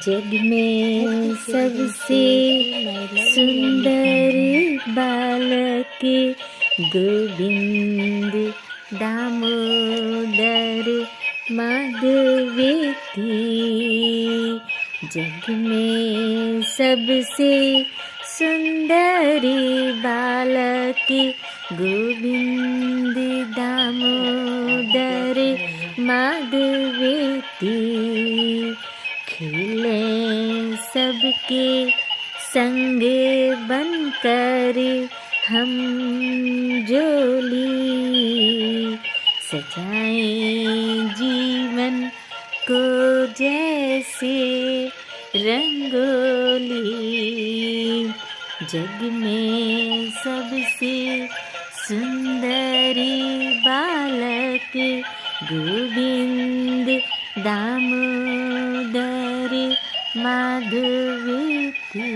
जग में सबसे सुंदर बालक गोविंद दामोदर माधवेती। जग में सबसे सुंदर बालक गोविंद दामोदर माधवेती। खेले सबके संग बनकर हम जोली, सजाएं जीवन को जैसे रंगोली। जग में सबसे सुंदरी बालक गोविंद दामोदर माधवेती।